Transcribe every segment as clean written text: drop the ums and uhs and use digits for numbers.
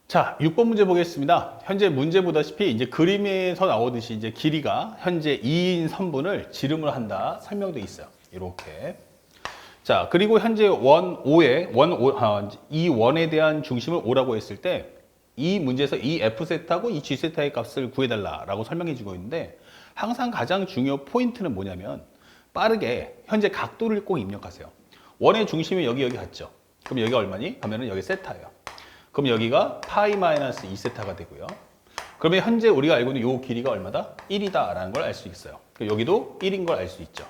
자, 6번 문제 보겠습니다. 현재 문제 보다시피 이제 그림에서 나오듯이 이제 길이가 현재 2인 선분을 지름을 한다 설명되어 있어요. 이렇게. 자, 그리고 현재 이 원에 대한 중심을 5라고 했을 때 이 문제에서 이 F세트하고 이 G세트의 값을 구해달라고 설명해 주고 있는데 항상 가장 중요 포인트는 뭐냐면 빠르게 현재 각도를 꼭 입력하세요. 원의 중심이 여기 같죠? 그럼 여기가 얼마니? 하면은 여기 세타예요. 그럼 여기가 파이 마이너스 2세타가 되고요. 그러면 현재 우리가 알고 있는 이 길이가 얼마다? 1이다 라는 걸 알 수 있어요. 여기도 1인 걸 알 수 있죠.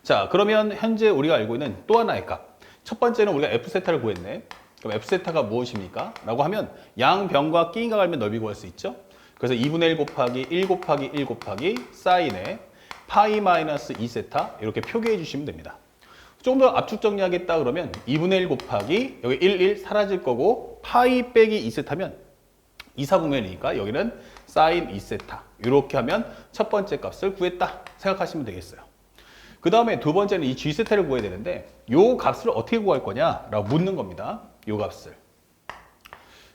자, 그러면 현재 우리가 알고 있는 또 하나의 값. 첫 번째는 우리가 F세타를 구했네. 그럼 F세타가 무엇입니까? 라고 하면 양변과 끼인각 알면 넓이 구할 수 있죠. 그래서 2분의 1 곱하기 1 곱하기 1 곱하기 사인에 파이 마이너스 2세타 이렇게 표기해 주시면 됩니다. 좀 더 압축 정리하겠다 그러면 2분의 1 곱하기 여기 1 사라질 거고 파이 빼기 2세타면 2, 4분의 1이니까 여기는 사인 2세타 이렇게 하면 첫 번째 값을 구했다 생각하시면 되겠어요. 그 다음에 두 번째는 이 G세타를 구해야 되는데 요 값을 어떻게 구할 거냐 라고 묻는 겁니다. 요 값을.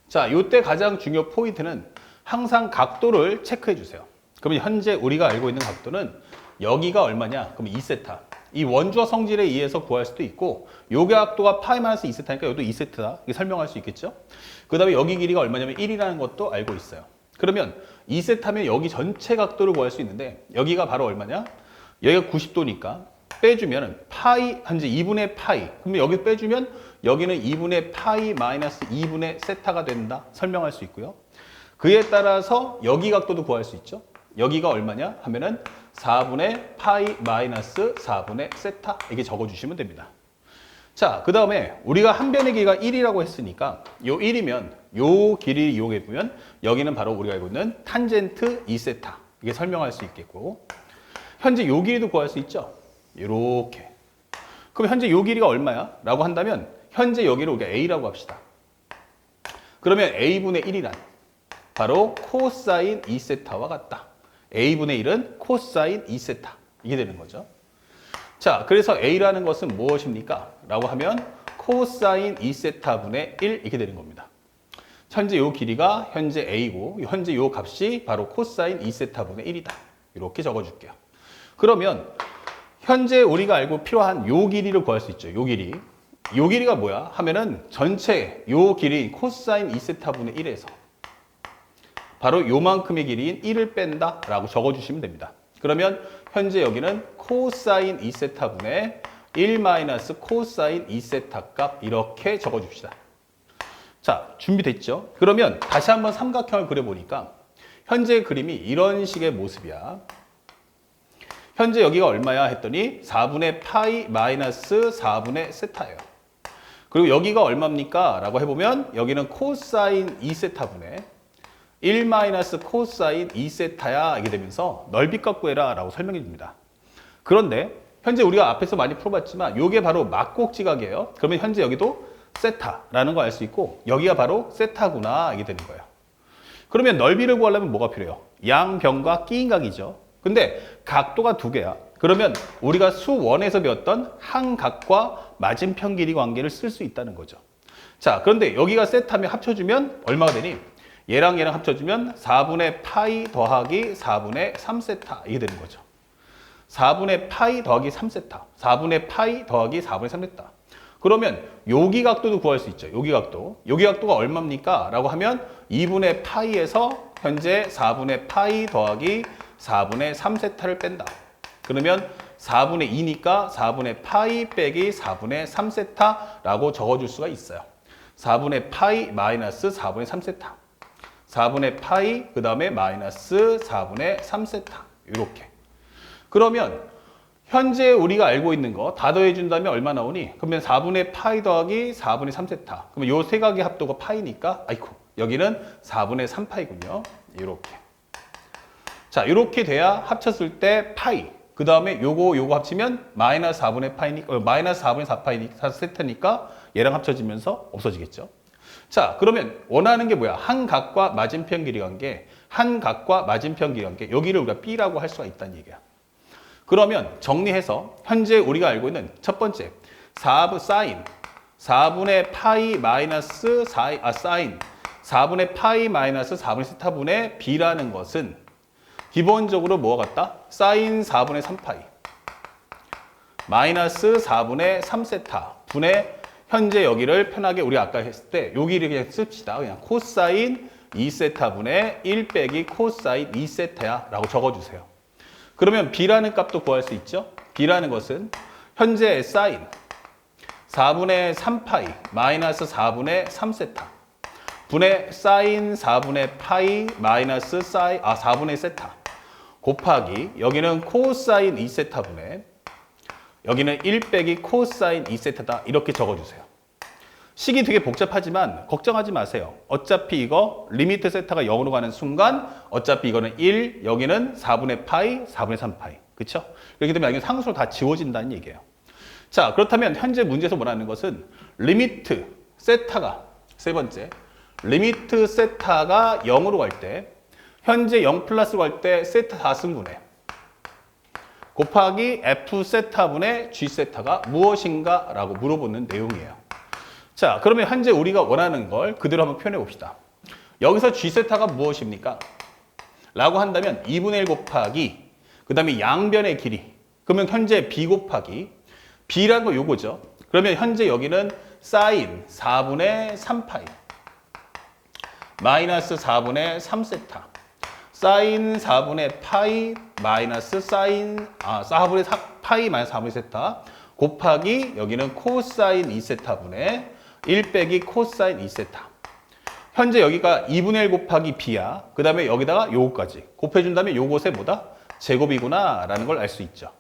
자, 요때 가장 중요 포인트는 항상 각도를 체크해 주세요. 그러면 현재 우리가 알고 있는 각도는 여기가 얼마냐? 그럼 2세타. 이 원주와 성질에 의해서 구할 수도 있고 요 각도가 파이 마이너스 2세타니까 이것도 2세타다. 이렇게 설명할 수 있겠죠? 그 다음에 여기 길이가 얼마냐면 1이라는 것도 알고 있어요. 그러면 2세타면 여기 전체 각도를 구할 수 있는데 여기가 바로 얼마냐? 여기가 90도니까 빼주면 파이 현재 2분의 파이 그러면 여기 빼주면 여기는 2분의 파이 마이너스 2분의 세타가 된다 설명할 수 있고요. 그에 따라서 여기 각도도 구할 수 있죠. 여기가 얼마냐 하면은 4분의 파이 마이너스 4분의 세타 이렇게 적어주시면 됩니다. 자, 그 다음에 우리가 한 변의 길이가 1이라고 했으니까 요 1이면 요 길이 이용해 보면 여기는 바로 우리가 알고 있는 탄젠트 2세타 이게 설명할 수 있겠고 현재 요 길이도 구할 수 있죠. 이렇게. 그럼 현재 요 길이가 얼마야? 라고 한다면 현재 여기를 우리가 A라고 합시다. 그러면 A분의 1이란 바로 코사인 2세타와 같다. A분의 1은 코사인 2세타. 이게 되는 거죠. 자, 그래서 A라는 것은 무엇입니까? 라고 하면 코사인 2세타분의 1 이렇게 되는 겁니다. 현재 요 길이가 현재 A고 현재 요 값이 바로 코사인 2세타분의 1이다. 이렇게 적어줄게요. 그러면 현재 우리가 알고 필요한 요 길이를 구할 수 있죠. 요 길이. 요 길이가 뭐야? 하면은 전체 요 길이 코사인 2세타분의 1에서 바로 요만큼의 길이인 1을 뺀다 라고 적어주시면 됩니다. 그러면 현재 여기는 코사인 2세타분의 1 마이너스 코사인 2세타 값 이렇게 적어줍시다. 자, 준비됐죠? 그러면 다시 한번 삼각형을 그려보니까 현재 그림이 이런 식의 모습이야. 현재 여기가 얼마야 했더니 4분의 파이 마이너스 4분의 세타예요. 그리고 여기가 얼마입니까? 라고 해보면 여기는 코사인 2세타분의 1 마이너스 코사인 2세타야 이게 되면서 넓이값 구해라 라고 설명해 줍니다. 그런데 현재 우리가 앞에서 많이 풀어봤지만 이게 바로 막곡지각이에요. 그러면 현재 여기도 세타라는 거 알 수 있고 여기가 바로 세타구나 이게 되는 거예요. 그러면 넓이를 구하려면 뭐가 필요해요? 양변과 끼인각이죠. 근데 각도가 두 개야. 그러면 우리가 수원에서 배웠던 한각과 맞은편 길이 관계를 쓸 수 있다는 거죠. 자, 그런데 여기가 세타면 합쳐주면 얼마가 되니? 얘랑 합쳐주면 4분의 파이 더하기 4분의 3세타 이게 되는 거죠. 4분의 파이 더하기 3세타 4분의 파이 더하기 4분의 3세타 그러면 여기 각도도 구할 수 있죠. 여기 각도. 여기 각도가 얼마입니까? 라고 하면 2분의 파이에서 현재 4분의 파이 더하기 4분의 3세타를 뺀다. 그러면 4분의 2니까 4분의 파이 빼기 4분의 3세타라고 적어줄 수가 있어요. 4분의 파이 마이너스 4분의 3세타 4분의 파이 그 다음에 마이너스 4분의 3세타 이렇게. 그러면 현재 우리가 알고 있는 거 다 더해준다면 얼마 나오니? 그러면 4분의 파이 더하기 4분의 3세타 그러면 요 세 각의 합도가 파이니까 아이고 여기는 4분의 3파이군요. 이렇게. 자, 이렇게 돼야 합쳤을 때 파이 그 다음에 요거 합치면 마이너스 4분의 파이니까 마이너스 4분의 4파이니까 4세타니까 얘랑 합쳐지면서 없어지겠죠. 자, 그러면 원하는 게 뭐야? 한 각과 맞은편 길이 관계, 한 각과 맞은편 길이 관계. 여기를 우리가 B라고 할 수가 있다는 얘기야. 그러면 정리해서 현재 우리가 알고 있는 첫 번째 사인 4분의 파이 마이너스 사인 4분의 파이 마이너스 4분의 세타분의 b라는 것은 기본적으로 뭐가 같다? 사인 4분의 3파이 마이너스 4분의 3세타 분의 현재 여기를 편하게 우리 아까 했을 때 여기를 그냥 씁시다. 그냥 코사인 2세타분의 1 빼기 코사인 2세타야 라고 적어주세요. 그러면 b라는 값도 구할 수 있죠. b라는 것은 현재 사인 4분의 3파이 마이너스 4분의 3세타 분의 사인 4분의 파이 마이너스 4분의 세타 곱하기 여기는 코사인 2세타분의 여기는 1 빼기 코사인 2세타다 이렇게 적어주세요. 식이 되게 복잡하지만 걱정하지 마세요. 어차피 이거 리미트 세타가 0으로 가는 순간 어차피 이거는 1, 여기는 4분의 파이, 4분의 3파이. 그쵸? 그렇기 때문에 여기 상수로 다 지워진다는 얘기예요. 자, 그렇다면 현재 문제에서 원하는 것은 리미트 세타가 세 번째 리미트 세타가 0으로 갈 때 현재 0 플러스로 갈 때 세타 4승분의 곱하기 F 세타분의 G 세타가 무엇인가 라고 물어보는 내용이에요. 자, 그러면 현재 우리가 원하는 걸 그대로 한번 표현해 봅시다. 여기서 G 세타가 무엇입니까? 라고 한다면 2분의 1 곱하기 그 다음에 양변의 길이 그러면 현재 B 곱하기 B라는 거 요거죠. 그러면 현재 여기는 사인 4분의 3파이 마이너스 4분의 3세타 사인 4분의 파이 마이너스 사인 4분의 파이 마이너스 4분의 세타 곱하기 여기는 코사인 2세타분의 1 빼기 코사인 2세타 현재 여기가 2분의 1 곱하기 b야. 그 다음에 여기다가 요거까지 곱해준다면 요것의 뭐다? 제곱이구나 라는 걸 알 수 있죠.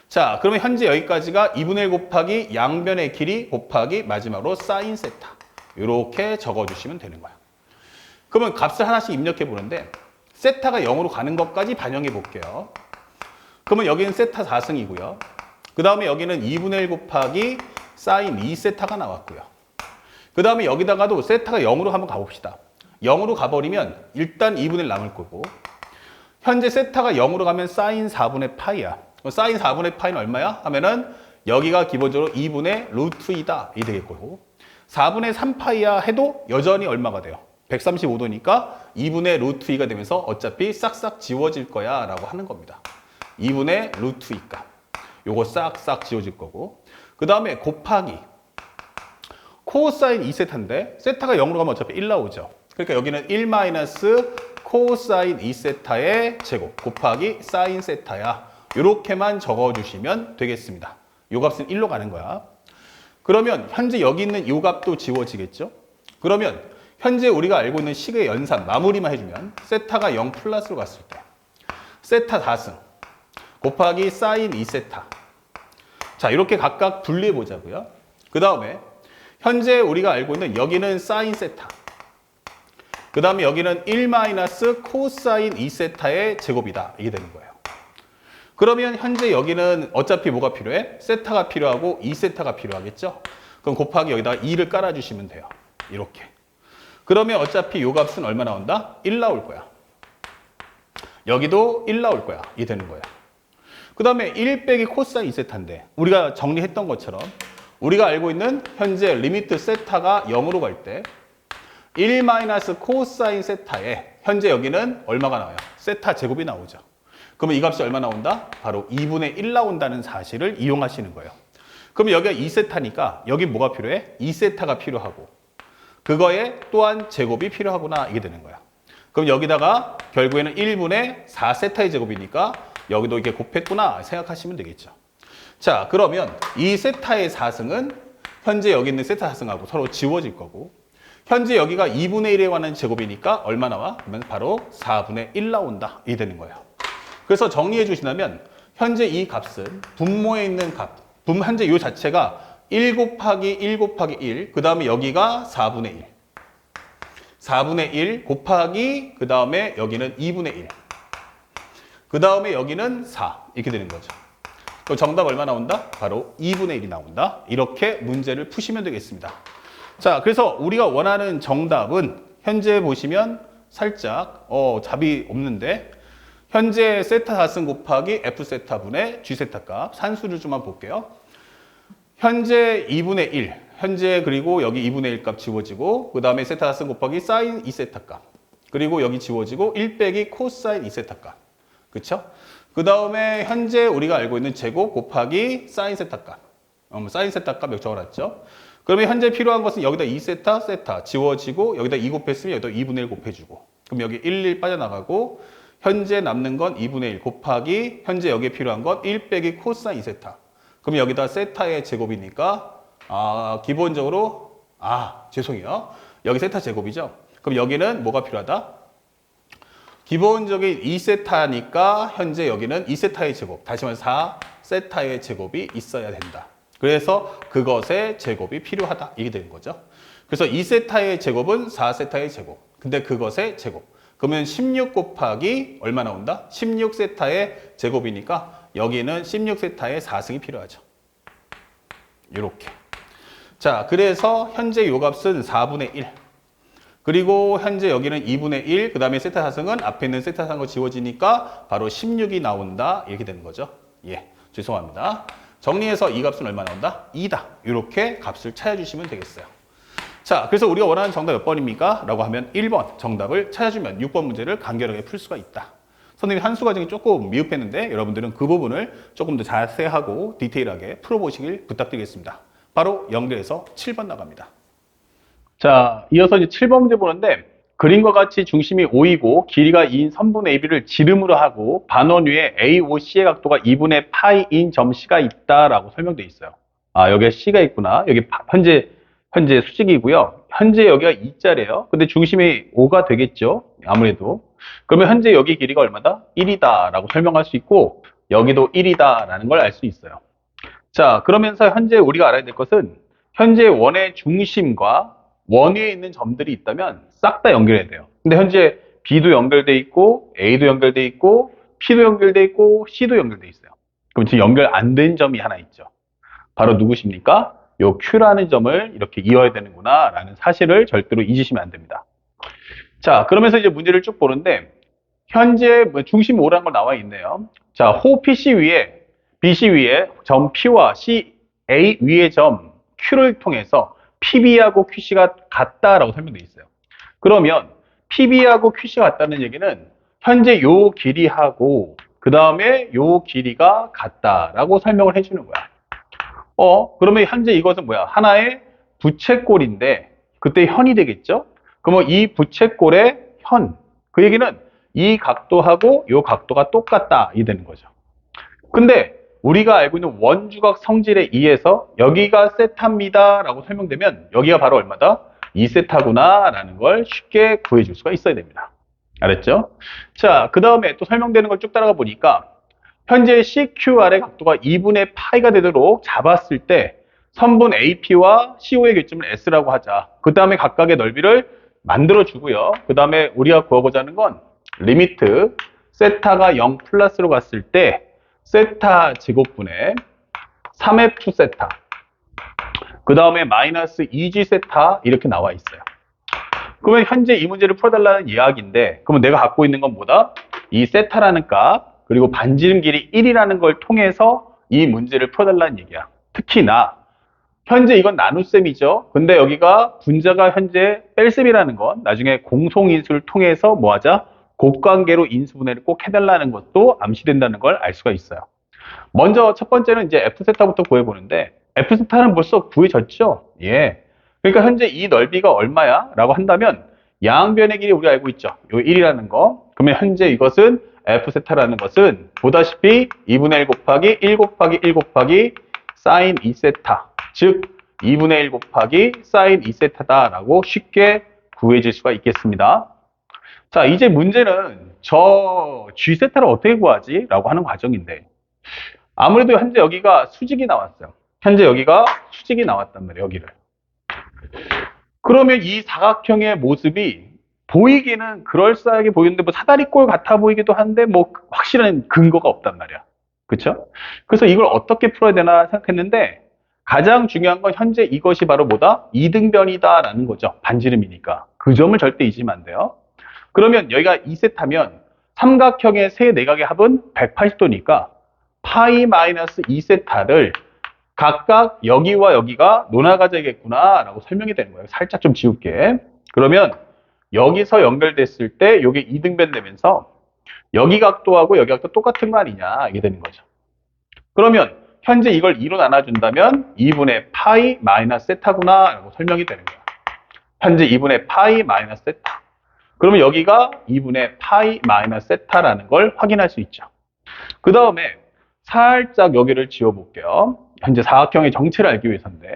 자, 그러면 현재 여기까지가 2분의 1 곱하기 양변의 길이 곱하기 마지막으로 사인 세타 이렇게 적어주시면 되는 거야. 그러면 값을 하나씩 입력해 보는데 세타가 0으로 가는 것까지 반영해 볼게요. 그러면 여기는 세타 4승이고요. 그 다음에 여기는 2분의 1 곱하기 사인 2세타가 나왔고요. 그 다음에 여기다가도 세타가 0으로 한번 가봅시다. 0으로 가버리면 일단 2분의 1 남을 거고 현재 세타가 0으로 가면 사인 4분의 파이야. 사인 4분의 파이는 얼마야? 하면은 여기가 기본적으로 2분의 루트 2다. 이 되겠고 4분의 3파이야 해도 여전히 얼마가 돼요? 135도니까 2분의 루트 2가 되면서 어차피 싹싹 지워질 거야 라고 하는 겁니다. 2분의 루트 2값. 요거 싹싹 지워질 거고 그 다음에 곱하기 코사인 2세타인데 세타가 0으로 가면 어차피 1 나오죠. 그러니까 여기는 1 마이너스 코사인 2세타의 제곱 곱하기 사인 세타야. 이렇게만 적어주시면 되겠습니다. 요 값은 1로 가는 거야. 그러면 현재 여기 있는 요 값도 지워지겠죠. 그러면 현재 우리가 알고 있는 식의 연산 마무리만 해주면 세타가 0 플러스로 갔을 때 세타 4승 곱하기 사인 2세타 자 이렇게 각각 분리해 보자고요. 그 다음에 현재 우리가 알고 있는 여기는 사인 세타 그 다음에 여기는 1 마이너스 코사인 2세타의 제곱이다. 이게 되는 거예요. 그러면 현재 여기는 어차피 뭐가 필요해? 세타가 필요하고 2세타가 필요하겠죠? 그럼 곱하기 여기다가 2를 깔아주시면 돼요. 이렇게. 그러면 어차피 요 값은 얼마 나온다? 1 나올 거야. 여기도 1 나올 거야. 이 되는 거야. 그 다음에 1 빼기 코사인 2세타인데 우리가 정리했던 것처럼 우리가 알고 있는 현재 리미트 세타가 0으로 갈 때 1 마이너스 코사인 세타에 현재 여기는 얼마가 나와요? 세타 제곱이 나오죠. 그러면 이 값이 얼마 나온다? 바로 2분의 1 나온다는 사실을 이용하시는 거예요. 그러면 여기가 2세타니까 여기 뭐가 필요해? 2세타가 필요하고 그거에 또한 제곱이 필요하구나 이게 되는 거야. 그럼 여기다가 결국에는 1분의 4세타의 제곱이니까 여기도 이게 곱했구나 생각하시면 되겠죠. 자 그러면 이 세타의 4승은 현재 여기 있는 세타 4승하고 서로 지워질 거고 현재 여기가 2분의 1에 관한 제곱이니까 얼마 나와? 그러면 바로 4분의 1 나온다 이 되는 거예요. 그래서 정리해 주신다면 현재 이 값은 분모에 있는 값 현재 이 자체가 1 곱하기 1 곱하기 1 그 다음에 여기가 4분의 1 4분의 1 곱하기 그 다음에 여기는 2분의 1 그 다음에 여기는 4 이렇게 되는 거죠. 그럼 정답 얼마 나온다? 바로 2분의 1이 나온다. 이렇게 문제를 푸시면 되겠습니다. 자, 그래서 우리가 원하는 정답은 현재 보시면 살짝 답이 없는데 현재 세타 4승 곱하기 F 세타분의 G 세타 값 산수를 좀만 볼게요. 현재 2분의 1 현재 그리고 여기 2분의 1 값 지워지고 그 다음에 세타 하승 곱하기 사인 2세타 값 그리고 여기 지워지고 1 빼기 코사인 2세타 값 그쵸? 그 다음에 현재 우리가 알고 있는 제곱 곱하기 사인 세타 값 사인 세타 값 여기 적어놨죠? 그러면 현재 필요한 것은 여기다 2세타 세타 지워지고 여기다 2 곱했으면 여기다 2분의 1 곱해주고 그럼 여기 1 빠져나가고 현재 남는 건 2분의 1 곱하기 현재 여기에 필요한 건 1 빼기 코사인 2세타 그럼 여기다 세타의 제곱이니까 기본적으로 죄송해요. 여기 세타 제곱이죠. 그럼 여기는 뭐가 필요하다? 기본적인 2세타니까 현재 여기는 2세타의 제곱, 다시 말해서 4세타의 제곱이 있어야 된다. 그래서 그것의 제곱이 필요하다. 이게 되는 거죠. 그래서 2세타의 제곱은 4세타의 제곱. 근데 그것의 제곱. 그러면 16 곱하기 얼마 나온다? 16세타의 제곱이니까 여기는 16세타의 4승이 필요하죠. 이렇게. 자, 그래서 현재 요 값은 4분의 1. 그리고 현재 여기는 2분의 1, 그 다음에 세타 4승은 앞에 있는 세타 4승 거 지워지니까 바로 16이 나온다. 이렇게 되는 거죠. 예, 죄송합니다. 정리해서 이 값은 얼마 나온다? 2다. 이렇게 값을 찾아주시면 되겠어요. 자, 그래서 우리가 원하는 정답 몇 번입니까? 라고 하면 1번 정답을 찾아주면 6번 문제를 간결하게 풀 수가 있다. 선생님이 한수 과정이 조금 미흡했는데 여러분들은 그 부분을 조금 더 자세하고 디테일하게 풀어보시길 부탁드리겠습니다. 바로 연결해서 7번 나갑니다. 자, 이어서 이제 7번 문제 보는데 그림과 같이 중심이 O이고 길이가 2인 선분 AB를 지름으로 하고 반원 위에 AOC의 각도가 2분의 파이인 점 C가 있다라고 설명되어 있어요. 여기에 C가 있구나. 여기 현재 수직이고요. 현재 여기가 2자래요. 근데 중심이 5가 되겠죠. 아무래도. 그러면 현재 여기 길이가 얼마다? 1이다 라고 설명할 수 있고 여기도 1이다 라는 걸 알 수 있어요. 자, 그러면서 현재 우리가 알아야 될 것은 현재 원의 중심과 원 위에 있는 점들이 있다면 싹 다 연결해야 돼요. 근데 현재 B도 연결돼 있고 A도 연결돼 있고 P도 연결돼 있고 C도 연결돼 있어요. 그럼 지금 연결 안 된 점이 하나 있죠. 바로 누구십니까? 요 Q라는 점을 이렇게 이어야 되는구나 라는 사실을 절대로 잊으시면 안 됩니다. 자, 그러면서 이제 문제를 쭉 보는데 현재 중심 O라는 걸 나와 있네요. 자, 호 PC 위에 BC 위에 점 P와 CA 위의 점 Q를 통해서 PB하고 QC가 같다라고 설명되어 있어요. 그러면 PB하고 QC가 같다는 얘기는 현재 요 길이하고 그 다음에 요 길이가 같다라고 설명을 해주는 거야. 그러면 현재 이것은 뭐야? 하나의 부채꼴인데 그때 현이 되겠죠? 그러면 이 부채꼴의 현, 그 얘기는 이 각도하고 요 각도가 똑같다 이 되는 거죠. 근데 우리가 알고 있는 원주각 성질에 의해서 여기가 세타입니다 라고 설명되면 여기가 바로 얼마다? 2세타구나 라는 걸 쉽게 구해줄 수가 있어야 됩니다. 알았죠? 자, 그 다음에 또 설명되는 걸 쭉 따라가 보니까 현재 CQR의 각도가 2분의 파이가 되도록 잡았을 때 선분 AP와 CO의 교점을 S라고 하자. 그 다음에 각각의 넓이를 만들어 주고요. 그 다음에 우리가 구하고자 하는 건 리미트 세타가 0 플러스로 갔을 때 세타 제곱분의 3F 세타 그 다음에 마이너스 2G 세타 이렇게 나와 있어요. 그러면 현재 이 문제를 풀어달라는 이야기인데 그러면 내가 갖고 있는 건 뭐다? 이 세타라는 값 그리고 반지름 길이 1이라는 걸 통해서 이 문제를 풀어달라는 얘기야. 특히나 현재 이건 나눗셈이죠. 근데 여기가 분자가 현재 뺄셈이라는 건 나중에 공송인수를 통해서 뭐하자? 곱관계로 인수분해를 꼭 해달라는 것도 암시된다는 걸 알 수가 있어요. 먼저 첫 번째는 이제 F세타부터 구해보는데 F세타는 벌써 구해졌죠? 예. 그러니까 현재 이 넓이가 얼마야? 라고 한다면 양변의 길이 우리가 알고 있죠. 요 1이라는 거. 그러면 현재 이것은 F세타라는 것은 보다시피 2분의 1 곱하기 1 곱하기 1 곱하기 사인 2세타 즉 2분의 1 곱하기 사인 2세타다 라고 쉽게 구해질 수가 있겠습니다. 자, 이제 문제는 저 G세타를 어떻게 구하지? 라고 하는 과정인데 아무래도 현재 여기가 수직이 나왔어요. 현재 여기가 수직이 나왔단 말이에요. 여기를. 그러면 이 사각형의 모습이 보이기는 그럴싸하게 보이는데 뭐 사다리꼴 같아 보이기도 한데 뭐 확실한 근거가 없단 말이야. 그렇죠? 그래서 이걸 어떻게 풀어야 되나 생각했는데 가장 중요한 건 현재 이것이 바로 뭐다? 이등변이다라는 거죠. 반지름이니까. 그 점을 절대 잊으면 안 돼요. 그러면 여기가 2세타면 삼각형의 세 내각의 합은 180도니까 파이 마이너스 2세타를 각각 여기와 여기가 논하가제겠구나 라고 설명이 되는 거예요. 살짝 좀 지울게. 그러면 여기서 연결됐을 때 이게 이등변 되면서 여기 각도하고 여기 각도 똑같은 거 아니냐 이게 되는 거죠. 그러면 현재 이걸 2로 나눠준다면 2분의 파이 마이너스 세타구나 라고 설명이 되는 거야. 현재 2분의 파이 마이너스 세타. 그러면 여기가 2분의 파이 마이너스 세타라는 걸 확인할 수 있죠. 그 다음에 살짝 여기를 지워볼게요. 현재 사각형의 정체를 알기 위해서인데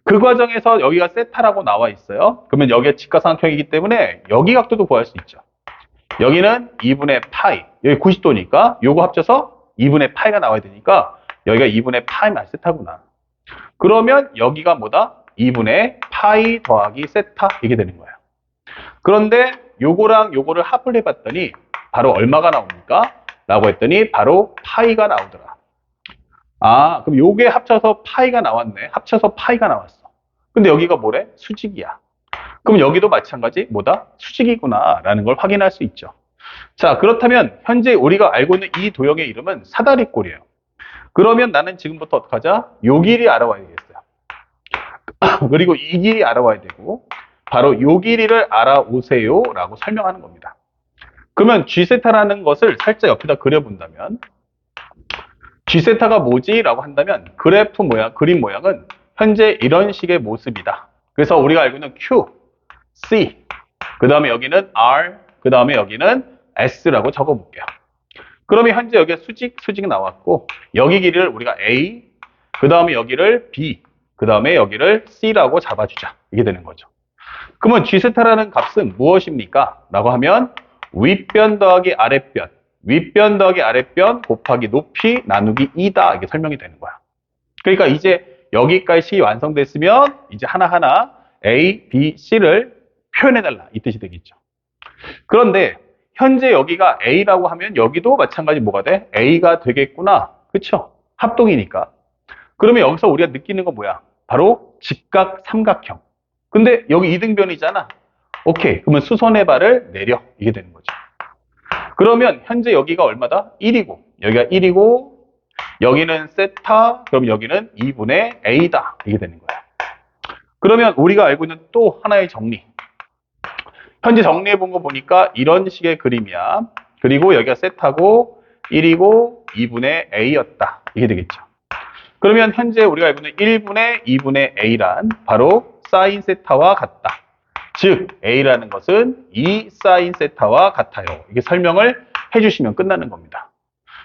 그 과정에서 여기가 세타라고 나와 있어요. 그러면 여기가 직각삼각형이기 때문에 여기 각도도 구할 수 있죠. 여기는 2분의 파이, 여기 90도니까 요거 합쳐서 2분의 파이가 나와야 되니까 여기가 2분의 파이 마이너스 세타구나. 그러면 여기가 뭐다? 2분의 파이 더하기 세타 이게 되는 거예요. 그런데 요거랑 요거를 합을 해봤더니 바로 얼마가 나옵니까? 라고 했더니 바로 파이가 나오더라. 아, 그럼 요게 합쳐서 파이가 나왔네. 합쳐서 파이가 나왔어. 근데 여기가 뭐래? 수직이야. 그럼 여기도 마찬가지 뭐다? 수직이구나 라는 걸 확인할 수 있죠. 자, 그렇다면 현재 우리가 알고 있는 이 도형의 이름은 사다리꼴이에요. 그러면 나는 지금부터 어떡하자? 요 길이 알아와야 되겠어요. 그리고 이 길이 알아와야 되고 바로 요 길이를 알아오세요 라고 설명하는 겁니다. 그러면 G세타라는 것을 살짝 옆에다 그려본다면 G세타가 뭐지? 라고 한다면 그래프 모양, 그림 모양은 현재 이런 식의 모습이다. 그래서 우리가 알고 있는 Q, C, 그 다음에 여기는 R, 그 다음에 여기는 S라고 적어볼게요. 그러면 현재 여기에 수직 나왔고 여기 길이를 우리가 A, 그 다음에 여기를 B, 그 다음에 여기를 C라고 잡아주자. 이게 되는 거죠. 그러면 G세타라는 값은 무엇입니까? 라고 하면 윗변 더하기 아랫변, 윗변 더하기 아랫변 곱하기 높이 나누기 2다. 이게 설명이 되는 거야. 그러니까 이제 여기까지 완성됐으면 이제 하나하나 A, B, C를 표현해달라. 이 뜻이 되겠죠. 그런데 현재 여기가 A라고 하면 여기도 마찬가지 뭐가 돼? A가 되겠구나. 그쵸? 합동이니까. 그러면 여기서 우리가 느끼는 건 뭐야? 바로 직각 삼각형. 근데 여기 이등변이잖아. 오케이. 그러면 수선의 발을 내려. 이게 되는 거죠. 그러면 현재 여기가 얼마다? 1이고 여기가 1이고 여기는 세타, 그럼 여기는 2분의 A다. 이게 되는 거야. 그러면 우리가 알고 있는 또 하나의 정리. 현재 정리해 본 거 보니까 이런 식의 그림이야. 그리고 여기가 세타고 1이고 2분의 A였다. 이게 되겠죠. 그러면 현재 우리가 알고 있는 1분의 2분의 A란 바로 사인 세타와 같다. 즉 A라는 것은 2 사인 세타와 같아요. 이게 설명을 해주시면 끝나는 겁니다.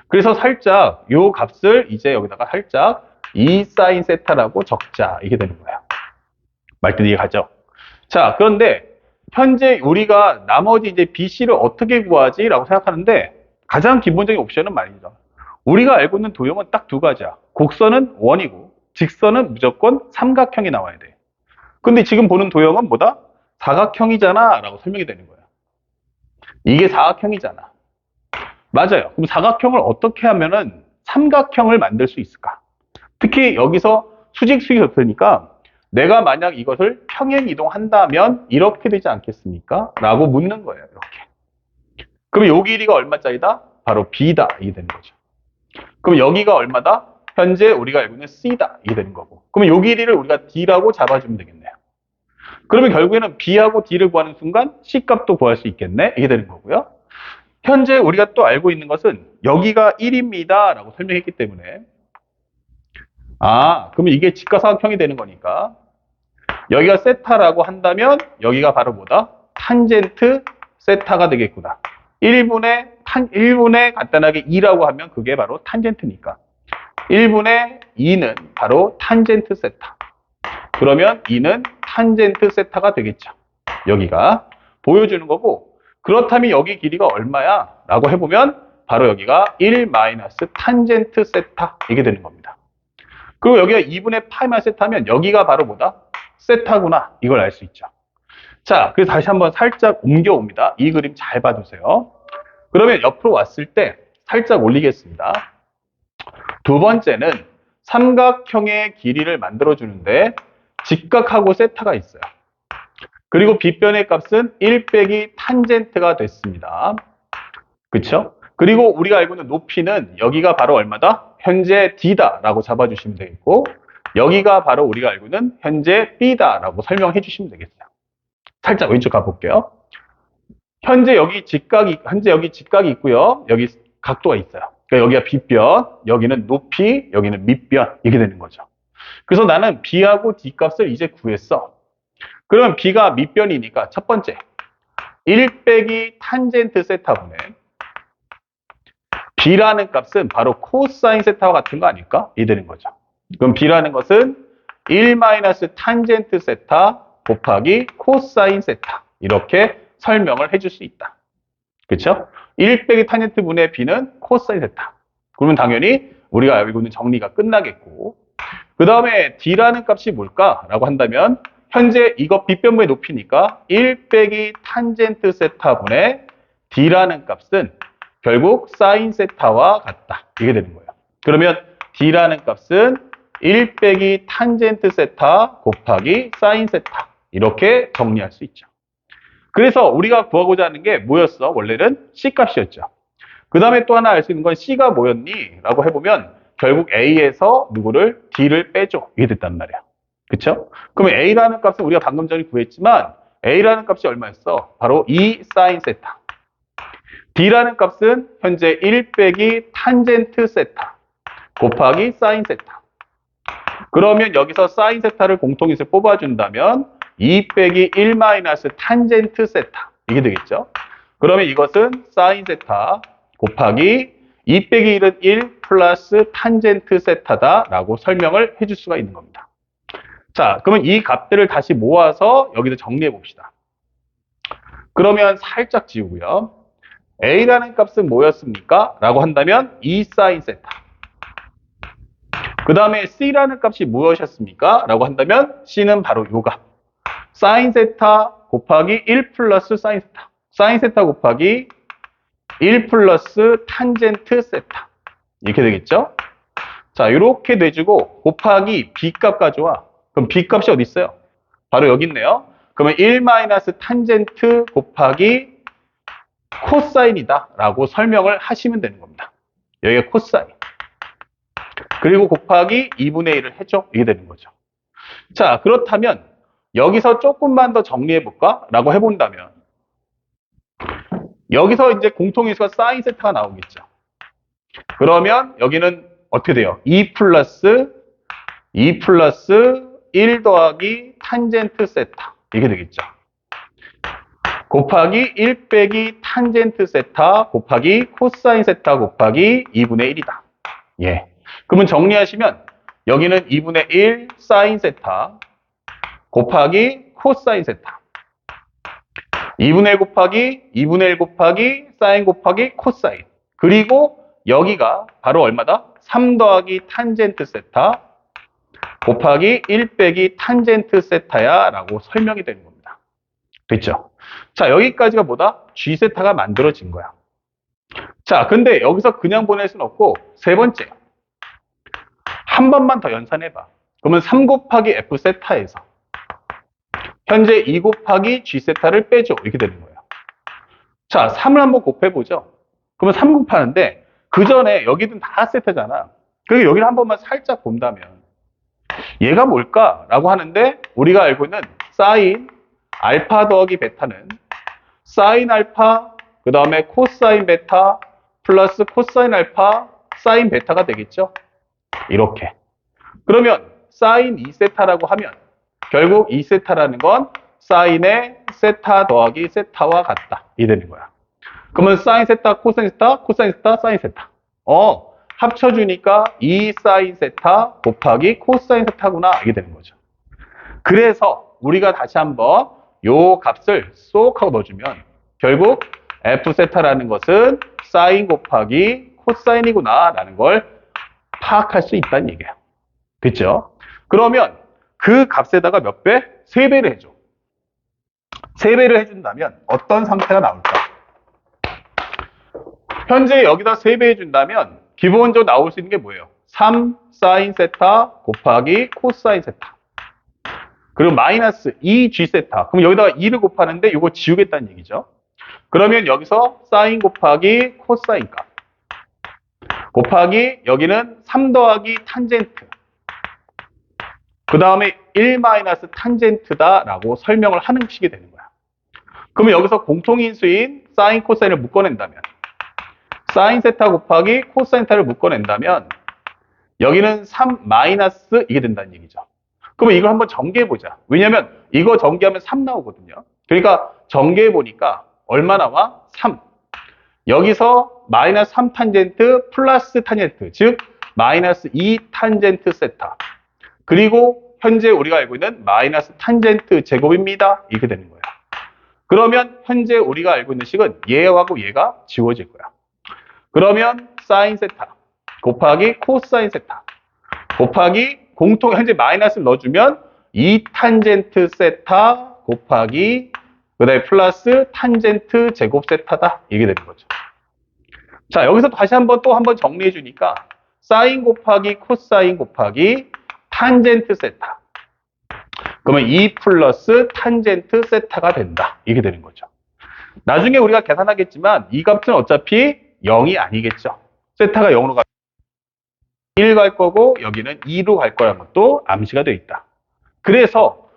그래서 살짝 이 값을 이제 여기다가 살짝 2 사인 세타라고 적자. 이게 되는 거예요. 말뜻 이해가죠? 자, 그런데 현재 우리가 나머지 이제 BC를 어떻게 구하지? 라고 생각하는데 가장 기본적인 옵션은 말이죠. 우리가 알고 있는 도형은 딱 두 가지야. 곡선은 원이고 직선은 무조건 삼각형이 나와야 돼. 근데 지금 보는 도형은 뭐다? 사각형이잖아 라고 설명이 되는 거야. 이게 사각형이잖아. 맞아요. 그럼 사각형을 어떻게 하면은 삼각형을 만들 수 있을까? 특히 여기서 수직수직이 없으니까 내가 만약 이것을 평행 이동한다면 이렇게 되지 않겠습니까? 라고 묻는 거예요. 이렇게. 그럼 요 길이가 얼마짜리다? 바로 B다. 이게 되는 거죠. 그럼 여기가 얼마다? 현재 우리가 알고 있는 C다. 이게 되는 거고. 그러면 요 길이를 우리가 D라고 잡아주면 되겠네요. 그러면 결국에는 B하고 D를 구하는 순간 C 값도 구할 수 있겠네. 이게 되는 거고요. 현재 우리가 또 알고 있는 것은 여기가 1입니다. 라고 설명했기 때문에 그러면 이게 직각삼각형이 되는 거니까 여기가 세타라고 한다면 여기가 바로 뭐다? 탄젠트 세타가 되겠구나. 1분의 간단하게 2라고 하면 그게 바로 탄젠트니까 1분의 2는 바로 탄젠트 세타. 그러면 2는 탄젠트 세타가 되겠죠. 여기가 보여주는 거고 그렇다면 여기 길이가 얼마야? 라고 해보면 바로 여기가 1 마이너스 탄젠트 세타 이게 되는 겁니다. 그리고 여기가 2분의 파이 마이너스 세타면 여기가 바로 뭐다? 세타구나. 이걸 알 수 있죠. 자, 그래서 다시 한번 살짝 옮겨옵니다. 이 그림 잘 봐주세요. 그러면 옆으로 왔을 때 살짝 올리겠습니다. 두 번째는 삼각형의 길이를 만들어주는데 직각하고 세타가 있어요. 그리고 빗변의 값은 1 빼기 탄젠트가 됐습니다. 그쵸? 그리고 우리가 알고 있는 높이는 여기가 바로 얼마다? 현재 D다라고 잡아주시면 되겠고, 여기가 바로 우리가 알고 있는 현재 B다라고 설명해 주시면 되겠어요. 살짝 왼쪽 가볼게요. 현재 여기 직각이 있고요. 여기 각도가 있어요. 그러니까 여기가 B변, 여기는 높이, 여기는 밑변, 이렇게 되는 거죠. 그래서 나는 B하고 D 값을 이제 구했어. 그러면 B가 밑변이니까 첫 번째, 1 빼기 탄젠트 세타분의 B라는 값은 바로 코사인 세타와 같은 거 아닐까? 이 되는 거죠. 그럼 B라는 것은 1 마이너스 탄젠트 세타 곱하기 코사인 세타. 이렇게 설명을 해줄 수 있다. 그렇죠? 1 빼기 탄젠트 분의 B는 코사인 세타. 그러면 당연히 우리가 알고 있는 정리가 끝나겠고, 그 다음에 D라는 값이 뭘까라고 한다면 현재 이거 B변분의 높이니까 1 빼기 탄젠트 세타분의 D라는 값은 결국 사인 세타와 같다. 이게 되는 거예요. 그러면 D라는 값은 1 빼기 탄젠트 세타 곱하기 사인 세타. 이렇게 정리할 수 있죠. 그래서 우리가 구하고자 하는 게 뭐였어? 원래는 C 값이었죠. 그 다음에 또 하나 알 수 있는 건 C가 뭐였니? 라고 해보면 결국 A에서 누구를? D를 빼줘. 이게 됐단 말이야. 그쵸? 그러면 A라는 값은 우리가 방금 전에 구했지만 A라는 값이 얼마였어? 바로 2 사인 세타. D라는 값은 현재 1 빼기 탄젠트 세타 곱하기 사인 세타. 그러면 여기서 사인 세타를 공통인수를 뽑아준다면 2 빼기 1 마이너스 탄젠트 세타. 이게 되겠죠? 그러면 이것은 사인 세타 곱하기 2 빼기 1은 1 플러스 탄젠트 세타다라고 설명을 해줄 수가 있는 겁니다. 자, 그러면 이 값들을 다시 모아서 여기서 정리해 봅시다. 그러면 살짝 지우고요. A라는 값은 뭐였습니까? 라고 한다면 2 사인 세타. 그 다음에 C라는 값이 무엇이었습니까? 라고 한다면 C는 바로 요 값. 사인 세타 곱하기 1 플러스 사인 세타. 사인 세타 곱하기 1 플러스 탄젠트 세타. 이렇게 되겠죠? 자, 이렇게 내주고 곱하기 B값 가져와. 그럼 B값이 어디 있어요? 바로 여기 있네요. 그러면 1 마이너스 탄젠트 곱하기 코사인이다 라고 설명을 하시면 되는 겁니다. 여기가 코사인. 그리고 곱하기 2분의 1을 해줘. 이게 되는 거죠. 자, 그렇다면 여기서 조금만 더 정리해 볼까? 라고 해본다면 여기서 이제 공통인수가 사인 세타가 나오겠죠. 그러면 여기는 어떻게 돼요? 2 플러스 1 더하기 탄젠트 세타. 이게 되겠죠. 곱하기 1 빼기 탄젠트 세타 곱하기 코사인 세타 곱하기 2분의 1이다. 예. 그러면 정리하시면 여기는 2분의 1 사인 세타 곱하기 코사인 세타. 2분의 1 곱하기 2분의 1 곱하기 사인 곱하기 코사인. 그리고 여기가 바로 얼마다? 3 더하기 탄젠트 세타 곱하기 1 빼기 탄젠트 세타야 라고 설명이 되는 겁니다. 됐죠? 자, 여기까지가 뭐다? G세타가 만들어진 거야. 자, 근데 여기서 그냥 보낼 수는 없고 세 번째. 한 번만 더 연산해봐. 그러면 3 곱하기 F세타에서 현재 2 곱하기 G세타를 빼줘. 이렇게 되는 거예요. 자, 3을 한번 곱해보죠. 그러면 3 곱하는데 그 전에 여기는 다 세타잖아. 그리고 여기를 한 번만 살짝 본다면 얘가 뭘까라고 하는데 우리가 알고 있는 사인 알파 더하기 베타는 사인 알파 그 다음에 코사인 베타 플러스 코사인 알파 사인 베타가 되겠죠. 이렇게. 그러면 사인 2세타라고 하면 결국 2세타라는 건 사인의 세타 더하기 세타와 같다. 이 되는 거야. 그러면 사인 세타, 코사인 세타, 코사인 세타, 사인 세타. 합쳐주니까 2 사인 세타 곱하기 코사인 세타구나. 이게 되는 거죠. 그래서 우리가 다시 한번 요 값을 쏙 하고 넣어주면 결국 F세타라는 것은 사인 곱하기 코사인이구나 라는 걸 파악할 수 있다는 얘기예요. 그렇죠? 그러면 그 값에다가 몇 배? 3배를 해줘. 3배를 해준다면 어떤 상태가 나올까? 현재 여기다 3배 해준다면 기본적으로 나올 수 있는 게 뭐예요? 3 사인 세타 곱하기 코사인 세타. 그리고 마이너스 2G 세타. 그럼 여기다가 2를 곱하는데 이거 지우겠다는 얘기죠. 그러면 여기서 사인 곱하기 코사인 값. 곱하기 여기는 3 더하기 탄젠트. 그 다음에 1 마이너스 탄젠트다라고 설명을 하는 식이 되는 거야. 그러면 여기서 공통인수인 사인 코사인을 묶어낸다면 사인 세타 곱하기 코사인 타를 묶어낸다면 여기는 3 마이너스 이게 된다는 얘기죠. 그러면 이걸 한번 전개해보자. 왜냐면 이거 전개하면 3 나오거든요. 그러니까 전개해보니까 얼마 나와? 3. 여기서 마이너스 3 탄젠트 플러스 탄젠트, 즉 마이너스 2 탄젠트 세타. 그리고 현재 우리가 알고 있는 마이너스 탄젠트 제곱입니다. 이렇게 되는 거야. 그러면 현재 우리가 알고 있는 식은 얘하고 얘가 지워질 거야. 그러면 사인 세타 곱하기 코사인 세타 곱하기 공통 현재 마이너스를 넣어주면 2 탄젠트 세타 곱하기 그다음에 플러스 탄젠트 제곱 세타다. 이게 되는 거죠. 자, 여기서 다시 한번 또 한번 정리해 주니까 사인 곱하기 코사인 곱하기 탄젠트 세타. 그러면 2 플러스 탄젠트 세타가 된다. 이게 되는 거죠. 나중에 우리가 계산하겠지만 이 값은 어차피 0이 아니겠죠. 세타가 0으로 가 1 갈 거고 여기는 2로 갈 거라는 것도 암시가 되어 있다. 그래서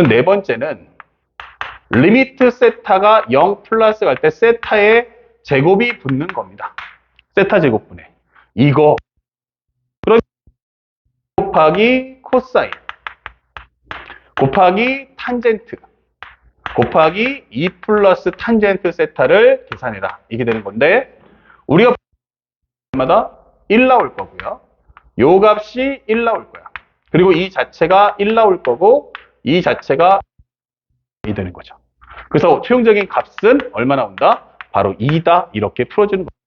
네 번째는 리미트 세타가 0 플러스 갈 때 세타의 제곱이 붙는 겁니다. 세타 제곱분에 이거 그럼 곱하기 코사인 곱하기 탄젠트 곱하기 2 플러스 탄젠트 세타를 계산해라. 이게 되는 건데 우리가 마다 1 나올 거고요. 요 값이 1 나올 거야. 그리고 이 자체가 1 나올 거고 이 자체가 2 되는 거죠. 그래서 최종적인 값은 얼마 나온다? 바로 2다. 이렇게 풀어주는 거죠.